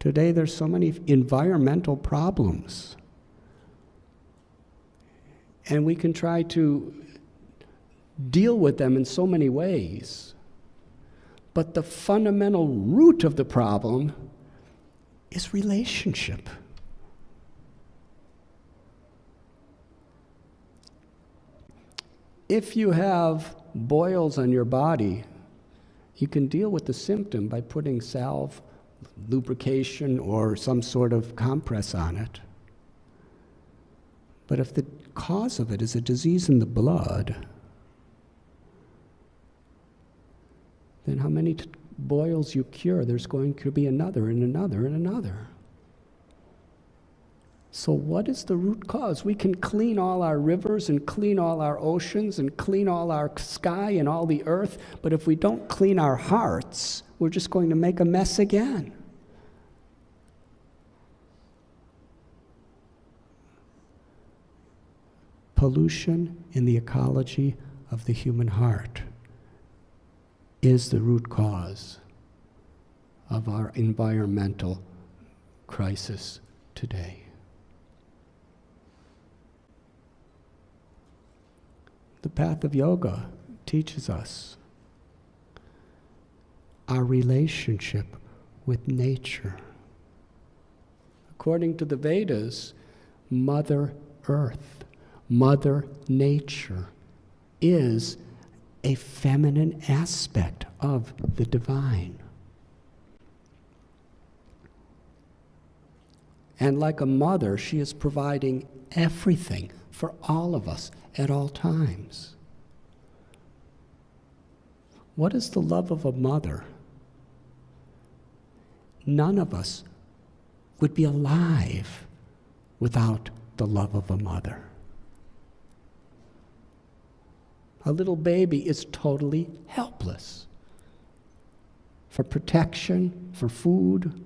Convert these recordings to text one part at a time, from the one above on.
Today there's so many environmental problems. And we can try to deal with them in so many ways. But the fundamental root of the problem is relationship. If you have boils on your body, you can deal with the symptom by putting salve, lubrication, or some sort of compress on it. But if the cause of it is a disease in the blood, then how many boils you cure, there's going to be another and another and another. So what is the root cause? We can clean all our rivers and clean all our oceans and clean all our sky and all the earth, but if we don't clean our hearts, we're just going to make a mess again. Pollution in the ecology of the human heart is the root cause of our environmental crisis today. The path of yoga teaches us our relationship with nature. According to the Vedas, Mother Earth, Mother Nature, is a feminine aspect of the divine. And like a mother, she is providing everything for all of us at all times. What is the love of a mother? None of us would be alive without the love of a mother. A little baby is totally helpless for protection, for food.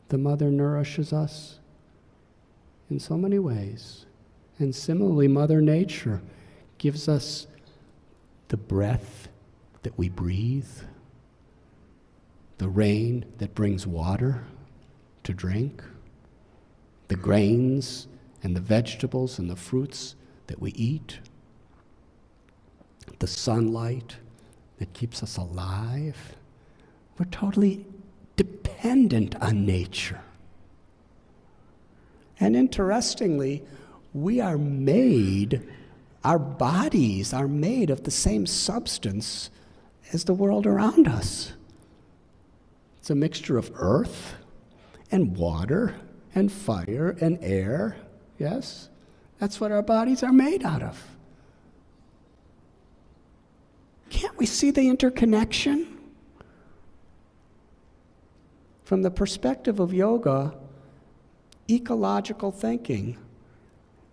The mother nourishes us in so many ways. And similarly, Mother Nature gives us the breath that we breathe, the rain that brings water to drink, the grains and the vegetables and the fruits that we eat, the sunlight that keeps us alive. We're totally dependent on nature. And interestingly, we are made, our bodies are made of the same substance as the world around us. It's a mixture of earth and water and fire and air. Yes? That's what our bodies are made out of. Can't we see the interconnection? From the perspective of yoga, ecological thinking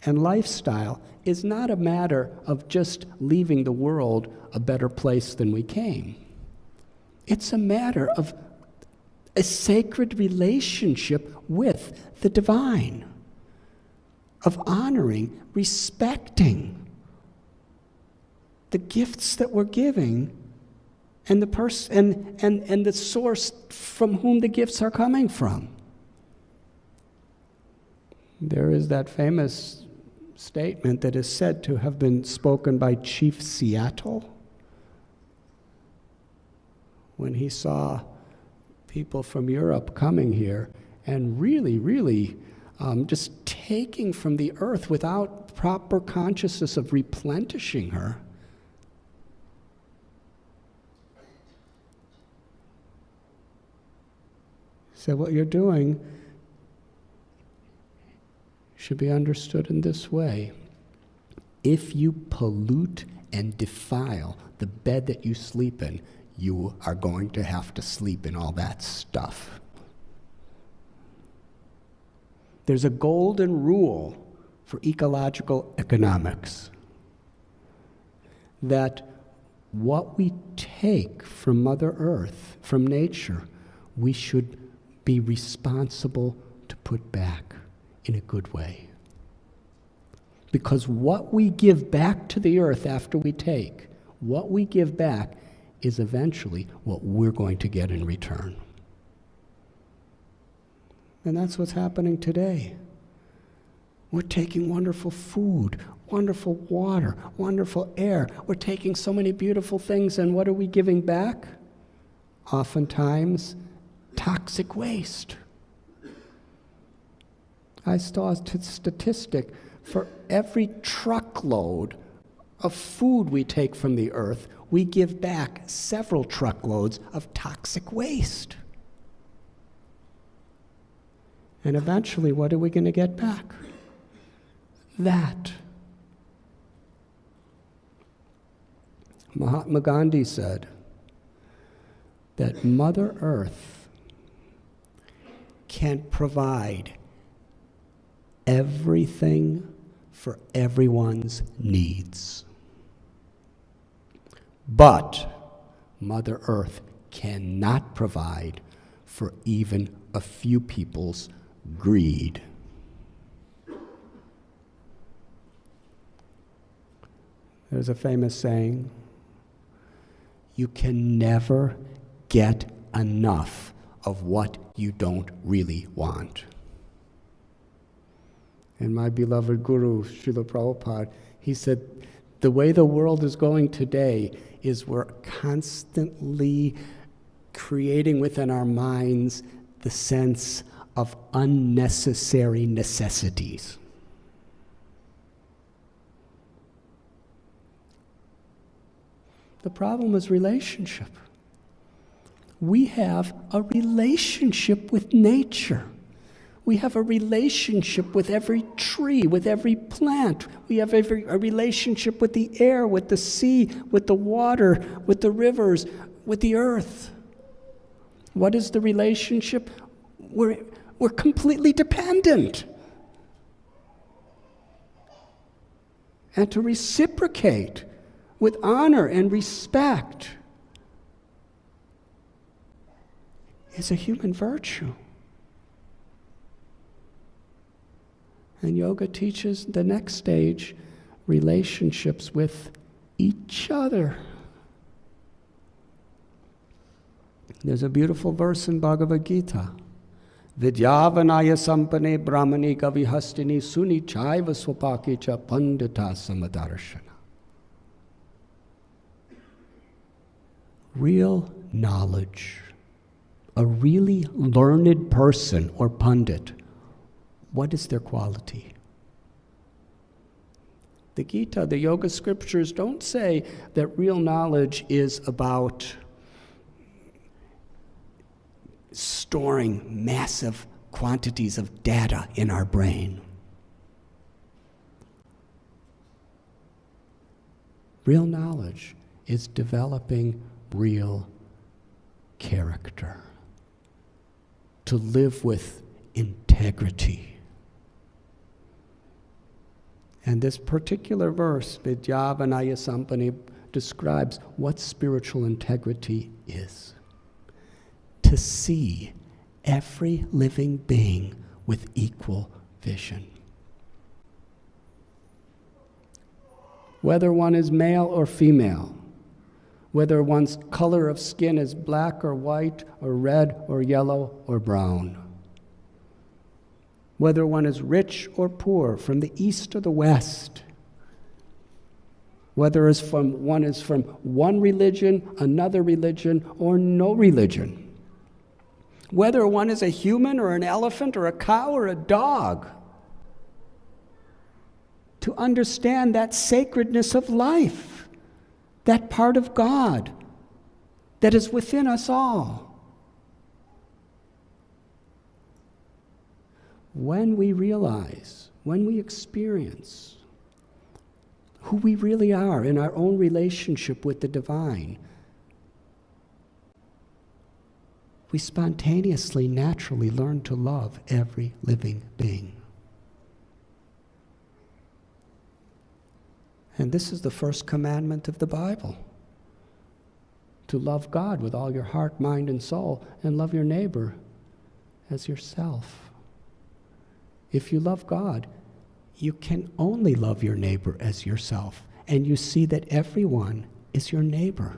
and lifestyle is not a matter of just leaving the world a better place than we came. It's a matter of a sacred relationship with the divine, of honoring, respecting the gifts that we're giving and the person and the source from whom the gifts are coming from. There is that famous statement that is said to have been spoken by Chief Seattle when he saw people from Europe coming here and really just taking from the earth without proper consciousness of replenishing her. So what you're doing should be understood in this way. If you pollute and defile the bed that you sleep in, you are going to have to sleep in all that stuff. There's a golden rule for ecological economics that what we take from Mother Earth, from nature, we should be responsible to put back in a good way. Because what we give back to the earth after we take, what we give back is eventually what we're going to get in return. And that's what's happening today. We're taking wonderful food, wonderful water, wonderful air. We're taking so many beautiful things, and what are we giving back? Oftentimes, toxic waste. I saw a statistic, for every truckload of food we take from the earth, we give back several truckloads of toxic waste. And eventually, what are we going to get back? That. Mahatma Gandhi said that Mother Earth can provide everything for everyone's needs. But Mother Earth cannot provide for even a few people's greed. There's a famous saying, you can never get enough of what you don't really want. And my beloved Guru, Srila Prabhupada, he said, the way the world is going today is we're constantly creating within our minds the sense of unnecessary necessities. The problem is relationship. We have a relationship with nature. We have a relationship with every tree, with every plant. We have a relationship with the air, with the sea, with the water, with the rivers, with the earth. What is the relationship? We're completely dependent. And to reciprocate with honor and respect is a human virtue. And yoga teaches the next stage, relationships with each other. There's a beautiful verse in Bhagavad Gita. Vidyavanaya sampane brahmani kavihastini suni chaiva swapaki cha pandita samadarshana. Real knowledge, a really learned person or pundit, what is their quality? The Gita, the yoga scriptures don't say that real knowledge is about storing massive quantities of data in our brain. Real knowledge is developing real character, to live with integrity. And this particular verse, Vidyavanaya Sampane, describes what spiritual integrity is. To see every living being with equal vision. Whether one is male or female, whether one's color of skin is black or white or red or yellow or brown, whether one is rich or poor, from the east or the west, whether one is from one religion, another religion, or no religion, whether one is a human or an elephant or a cow or a dog, to understand that sacredness of life, that part of God that is within us all. When we realize, when we experience who we really are in our own relationship with the divine, we spontaneously, naturally learn to love every living being. And this is the first commandment of the Bible, to love God with all your heart, mind, and soul, and love your neighbor as yourself. If you love God, you can only love your neighbor as yourself, and you see that everyone is your neighbor.